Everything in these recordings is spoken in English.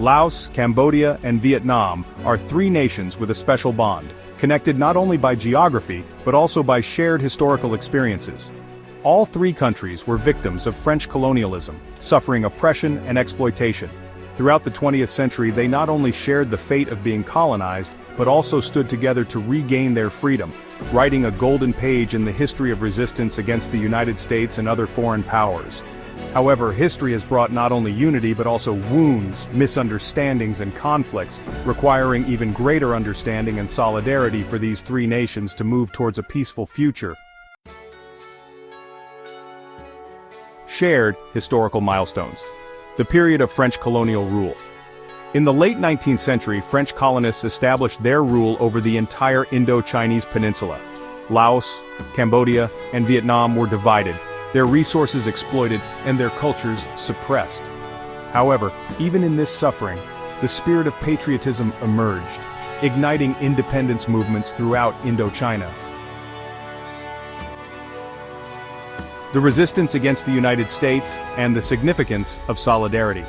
Laos, Cambodia, and Vietnam are three nations with a special bond, connected not only by geography, but also by shared historical experiences. All three countries were victims of French colonialism, suffering oppression and exploitation. Throughout the 20th century, they not only shared the fate of being colonized, but also stood together to regain their freedom, writing a golden page in the history of resistance against the United States and other foreign powers. However, history has brought not only unity but also wounds, misunderstandings and conflicts, requiring even greater understanding and solidarity for these three nations to move towards a peaceful future. Shared historical milestones. The period of French colonial rule. In the late 19th century, French colonists established their rule over the entire Indo-Chinese peninsula. Laos, Cambodia, and Vietnam were divided, their resources exploited, and their cultures suppressed. However, even in this suffering, the spirit of patriotism emerged, igniting independence movements throughout Indochina. The resistance against the United States and the significance of solidarity.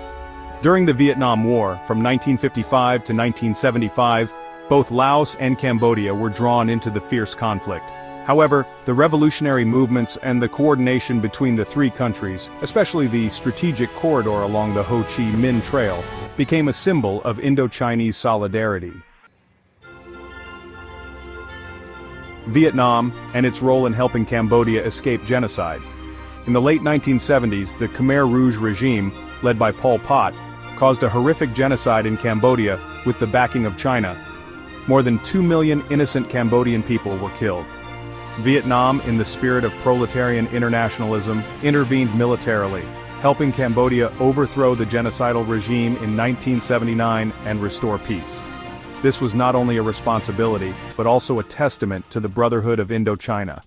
During the Vietnam War, from 1955 to 1975, both Laos and Cambodia were drawn into the fierce conflict. However, the revolutionary movements and the coordination between the three countries, especially the strategic corridor along the Ho Chi Minh Trail, became a symbol of Indo-Chinese solidarity. Vietnam, and its role in helping Cambodia escape genocide. In the late 1970s, the Khmer Rouge regime, led by Pol Pot, caused a horrific genocide in Cambodia with the backing of China. More than 2 million innocent Cambodian people were killed. Vietnam, in the spirit of proletarian internationalism, intervened militarily, helping Cambodia overthrow the genocidal regime in 1979 and restore peace. This was not only a responsibility, but also a testament to the brotherhood of Indochina.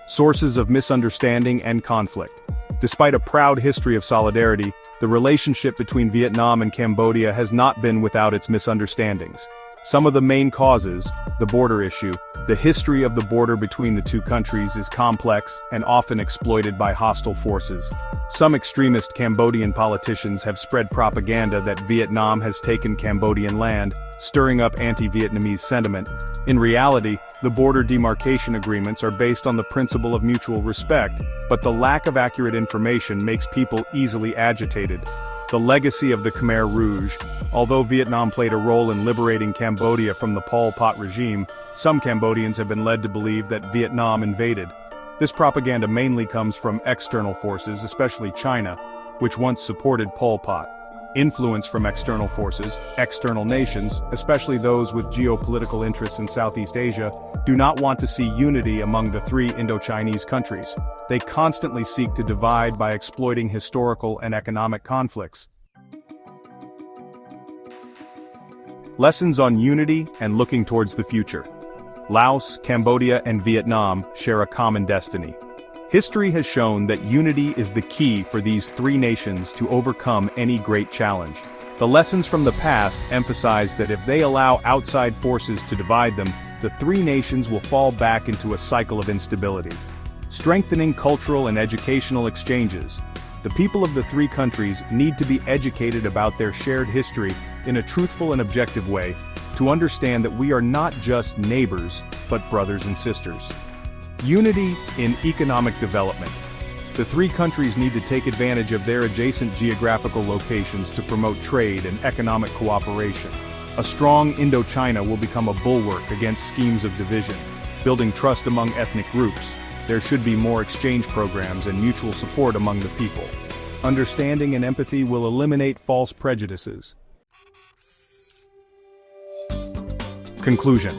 Sources of misunderstanding and conflict. Despite a proud history of solidarity, the relationship between Vietnam and Cambodia has not been without its misunderstandings. Some of the main causes, the border issue, the history of the border between the two countries is complex and often exploited by hostile forces. Some extremist Cambodian politicians have spread propaganda that Vietnam has taken Cambodian land, stirring up anti-Vietnamese sentiment. In reality, the border demarcation agreements are based on the principle of mutual respect, but the lack of accurate information makes people easily agitated. The legacy of the Khmer Rouge. Although Vietnam played a role in liberating Cambodia from the Pol Pot regime, some Cambodians have been led to believe that Vietnam invaded. This propaganda mainly comes from external forces, especially China, which once supported Pol Pot. Influence from external forces, external nations, especially those with geopolitical interests in Southeast Asia, do not want to see unity among the three Indo-Chinese countries. They constantly seek to divide by exploiting historical and economic conflicts. Lessons on unity and looking towards the future. Laos, Cambodia, and Vietnam share a common destiny. History has shown that unity is the key for these three nations to overcome any great challenge. The lessons from the past emphasize that if they allow outside forces to divide them, the three nations will fall back into a cycle of instability. Strengthening cultural and educational exchanges. The people of the three countries need to be educated about their shared history in a truthful and objective way, to understand that we are not just neighbors, but brothers and sisters. Unity in economic development. The three countries need to take advantage of their adjacent geographical locations to promote trade and economic cooperation. A strong Indochina will become a bulwark against schemes of division, building trust among ethnic groups. There should be more exchange programs and mutual support among the people. Understanding and empathy will eliminate false prejudices. Conclusion.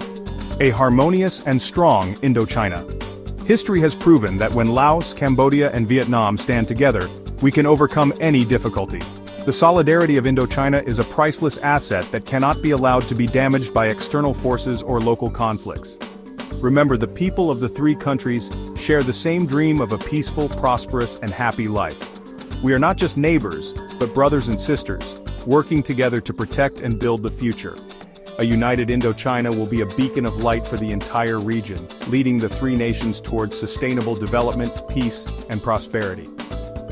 A harmonious and strong Indochina. History has proven that when Laos, Cambodia, and Vietnam stand together, we can overcome any difficulty. The solidarity of Indochina is a priceless asset that cannot be allowed to be damaged by external forces or local conflicts. Remember, the people of the three countries share the same dream of a peaceful, prosperous, and happy life. We are not just neighbors, but brothers and sisters, working together to protect and build the future. A united Indochina will be a beacon of light for the entire region, leading the three nations towards sustainable development, peace, and prosperity.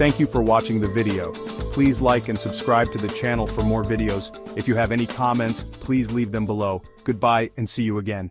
Thank you for watching the video. Please like and subscribe to the channel for more videos. If you have any comments, please leave them below. Goodbye and see you again.